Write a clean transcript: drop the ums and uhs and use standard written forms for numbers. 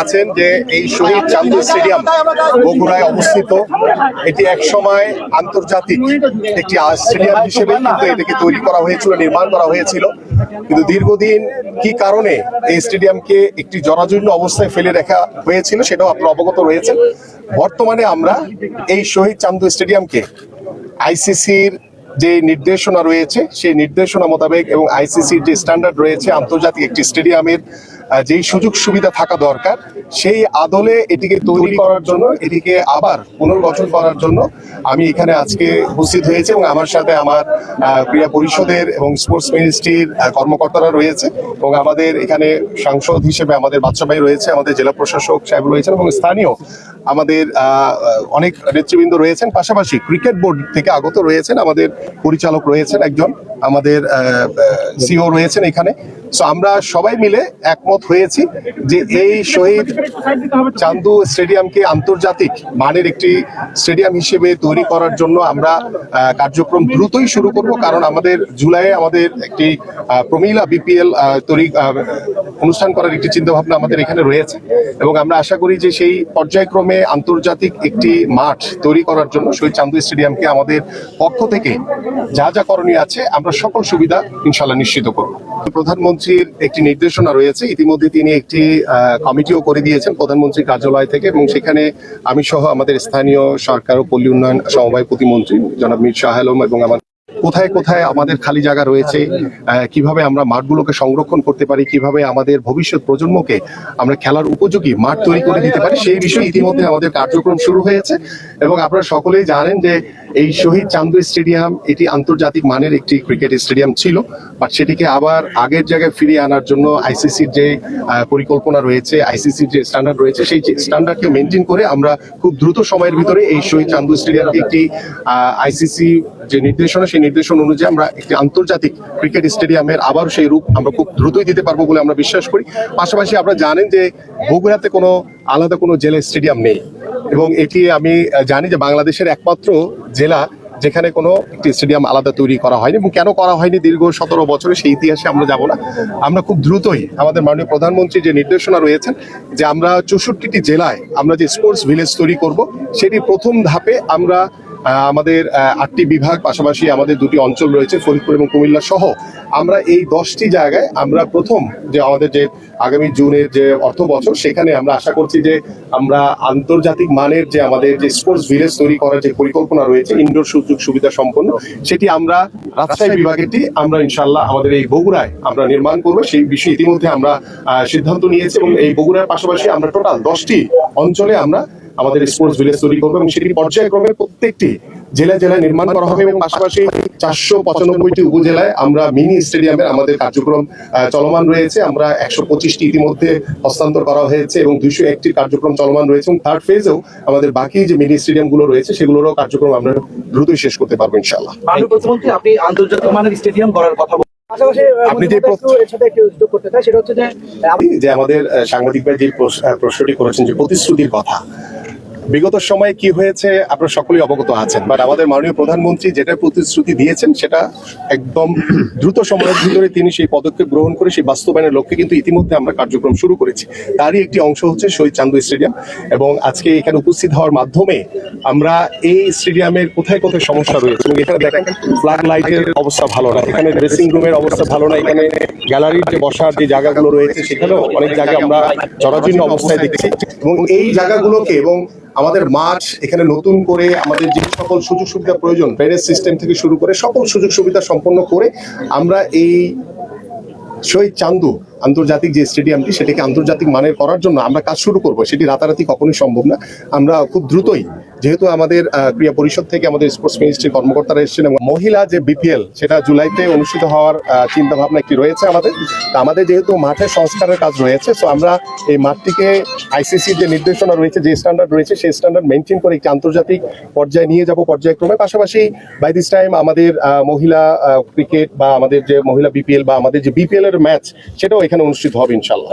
আছেন যে এই শহীদ চান্দু স্টেডিয়াম বগুড়ায় অবস্থিত। এটি এক সময় আন্তর্জাতিক একটি স্টেডিয়াম হিসেবে কিন্তু এটাকে তৈরি করা হয়েছিল, নির্মাণ করা হয়েছিল। কিন্তু দীর্ঘদিন কি কারণে এই স্টেডিয়ামকে একটি জরাজীর্ণ অবস্থায় ফেলে রাখা হয়েছিল সেটাও আপনারা অবগত রয়েছেন। বর্তমানে আমরা এই শহীদ চান্দু স্টেডিয়ামকে আইসিসির যে নির্দেশনা রয়েছে সেই নির্দেশনা মোতাবেক এবং আইসিসির যে স্ট্যান্ডার্ড রয়েছে আন্তর্জাতিক একটি স্টেডিয়ামের যেই সুযোগ সুবিধা থাকা দরকার সেই আদলে এটিকে তৈরি করার জন্য, এটিকে আবার পুনর্গঠন করার জন্য আমি এখানে আজকে উপস্থিত হয়েছি এবং আমার সাথে আমার ক্রীড়া পরিষদের এবং স্পোর্টস মিনিস্ট্রির কর্মকর্তারা রয়েছে এবং আমাদের এখানে সাংসদ হিসেবে আমাদের বাদশা ভাই রয়েছে, আমাদের জেলা প্রশাসক সাহেব রয়েছেন এবং স্থানীয় আমাদের অনেক নেতৃবৃন্দ রয়েছেন। পাশাপাশি ক্রিকেট বোর্ড থেকে আগত রয়েছেন, আমাদের পরিচালক রয়েছেন একজন, আমাদের সিও রয়েছেন এখানে। সো আমরা সবাই মিলে একমত হয়েছি যে এই শহীদ চান্দু স্টেডিয়ামকে আন্তর্জাতিক মানের একটি স্টেডিয়াম হিসেবে তৈরি করার জন্য আমরা কার্যক্রম দ্রুতই শুরু করব। কারণ আমাদের জুলাইয়ে আমাদের একটি প্রমিলা বিপিএল তৈরি অনুষ্ঠান করার একটি চিন্তা ভাবনা আমাদের এখানে রয়েছে এবং আমরা আশা করি যে সেই পর্যায়ক্রমে আন্তর্জাতিক একটি মাঠ তৈরি করার জন্য শহীদ চান্দু স্টেডিয়ামকে আমাদের পক্ষ থেকে যা যা করণীয় আছে আমরা সকল সুবিধা ইনশাআল্লাহ নিশ্চিত করব। প্রধানমন্ত্রীর একটি নির্দেশনা রয়েছে, ইতিমধ্যে তিনি একটি কমিটিও করে দিয়েছেন প্রধানমন্ত্রীর কার্যালয় থেকে এবং সেখানে আমি সহ আমাদের স্থানীয় সরকার ও পল্লী উন্নয়ন সমবায় প্রতিমন্ত্রী জনাব মীর শাহ আলম এবং আমার কোথায় কোথায় আমাদের খালি জায়গা রয়েছে, কিভাবে আমরা মাঠগুলোকে সংরক্ষণ করতে পারি, কিভাবে আমাদের ভবিষ্যৎ প্রজন্মকে আমরা খেলার উপযোগী মাঠ তৈরি করে দিতে পারি সেই বিষয়ে ইতিমধ্যে আমাদের কার্যক্রম শুরু হয়েছে। এবং আপনারা সকলেই জানেন যে এই শহীদ চান্দু স্টেডিয়াম এটি আন্তর্জাতিক মানের একটি ক্রিকেট স্টেডিয়াম ছিল, বাট সেটিকে আবার আগের জায়গায় ফিরিয়ে আনার জন্য আইসিসির যে পরিকল্পনা রয়েছে, আইসিসির যে স্ট্যান্ডার্ড রয়েছে সেই স্ট্যান্ডার্ডকে মেনটেন করে আমরা খুব দ্রুত সময়ের ভিতরে এই শহীদ চান্দু স্টেডিয়ামকে একটি আইসিসি যে নির্দেশনা সেই নির্দেশনা অনুযায়ী আমরা একটি আন্তর্জাতিক ক্রিকেট স্টেডিয়ামের আবার সেই রূপ আমরা খুব দ্রুতই দিতে পারবো বলে আমরা বিশ্বাস করি। পাশাপাশি আপনারা জানেন যে বগুড়াতে কোনো আলাদা কোনো জেলা স্টেডিয়াম নেই এবং এটি আমি জানি যে বাংলাদেশের একমাত্র জেলা যেখানে কোনো একটি স্টেডিয়াম আলাদা তৈরি করা হয়নি। এবং কেন করা হয়নি দীর্ঘ 17 বছরে সেই ইতিহাসে আমরা যাব না। আমরা খুব দ্রুতই আমাদের মাননীয় প্রধানমন্ত্রী যে নির্দেশনা রয়েছেন যে আমরা 64টি জেলায় আমরা যে স্পোর্টস ভিলেজ তৈরি করব সেটি প্রথম ধাপে আমরা আমাদের 8টি বিভাগ পাশাপাশি আমাদের 2টি অঞ্চল রয়েছে ফরিদপুর এবং কুমিল্লা সহ আমরা এই 10টি জায়গায় আমরা প্রথম যে আমাদের যে আগামী জুনের যে অর্থ বছর সেখানে আমরা আশা করছি যে আমরা আন্তর্জাতিক মানের যে আমাদের যে স্পোর্টস ভিলেজ তৈরি করার যে পরিকল্পনা রয়েছে ইনডোর সুযোগ সুবিধা সম্পন্ন সেটি আমরা রাজশাহী বিভাগেরটি আমরা ইনশাআল্লাহ আমাদের এই বগুড়ায় আমরা নির্মাণ করবো। সেই বিষয়ে ইতিমধ্যে আমরা সিদ্ধান্ত নিয়েছি এবং এই বগুড়ার পাশাপাশি আমরা টোটাল 10টি অঞ্চলে আমরা আমাদের স্পোর্টস ভিলেজ তৈরি করবো এবং সেটি পর্যায়ক্রমে প্রত্যেকটি জেলায় জেলায় নির্মাণ করা হবে এবং পাশাপাশি 495টি উপজেলায় আমরা মিনি স্টেডিয়ামের আমাদের কার্যক্রম চলমান রয়েছে। আমরা 125টি ইতিমধ্যে হস্তান্তর করা হয়েছে এবং 201টি কার্যক্রম চলমান রয়েছে এবং থার্ড ফেজেও আমাদের বাকি যে মিনি স্টেডিয়াম গুলো রয়েছে সেগুলোরও কার্যক্রম আমরা দ্রুতই শেষ করতে পারবো ইনশাআল্লাহ। আপনি আন্তর্জাতিক মানের স্টেডিয়াম করার কথা আপনি যে আমাদের সাংবাদিক ভাই যে প্রশ্নটি করেছেন যে প্রতিশ্রুতির কথা, বিগত সময়ে কি হয়েছে আপনারা সকলেই অবগত আছেন, বাট আমাদের মাননীয় প্রধানমন্ত্রী যেটা প্রতিশ্রুতি দিয়েছেন সেটা একদম দ্রুত সময়ের ভিতরে তিনি সেই পদক্ষেপ গ্রহণ করে সেই বাস্তবায়নের লক্ষ্যে কিন্তু ইতিমধ্যে আমরা কার্যক্রম শুরু করেছি। তারই একটি অংশ হচ্ছে শহীদ চান্দু স্টেডিয়াম এবং আজকে এখানে উপস্থিত হওয়ার মাধ্যমে আমরা এই স্টেডিয়ামের কোথায় কোথায় সমস্যা রয়েছে এবং এখানে দেখেন ফ্ল্যাগ লাইটের অবস্থা ভালো না, এখানে ড্রেসিং রুমের অবস্থা ভালো না, এখানে গ্যালারির যে বসার যে জায়গাগুলো রয়েছে সেখানেও অনেক জায়গায় আমরা জরাজীর্ণ অবস্থায় দেখছি এবং এই জায়গাগুলোকে এবং আমাদের মাঠ এখানে নতুন করে আমাদের যে সকল সুযোগ সুবিধা প্রয়োজন ড্রেনেজ সিস্টেম থেকে শুরু করে সকল সুযোগ সুবিধা সম্পন্ন করে আমরা এই শহীদ চান্দু আন্তর্জাতিক যে স্টেডিয়ামটি সেটাকে আন্তর্জাতিক মানের করার জন্য আমরা কাজ শুরু করব। সেটি রাতারাতি কখনোই সম্ভব না। আমরা খুব দ্রুতই যেহেতু আমাদের ক্রীড়া পরিষদ থেকে আমাদের স্পোর্টস মিনিস্ট্রির কর্মকর্তারা এসেছেন এবং মহিলা যে বিপিএল সেটা জুলাইতে অনুষ্ঠিত হওয়ার চিন্তা ভাবনা একটি রয়েছে আমাদের যেহেতু মাঠে সংস্কারের কাজ রয়েছে, সো আমরা এই মাঠটিকে আইসিসির যে নির্দেশনা রয়েছে যে স্ট্যান্ডার্ড রয়েছে সেই স্ট্যান্ডার্ড মেনটেন করে একটি আন্তর্জাতিক পর্যায়ে নিয়ে যাব পর্যায়ক্রমে। পাশাপাশি বাই দিস টাইম আমাদের মহিলা ক্রিকেট বা আমাদের যে মহিলা বিপিএল বা আমাদের যে বিপিএল এর ম্যাচ সেটাও এখানে অনুষ্ঠিত হবে ইনশাআল্লাহ।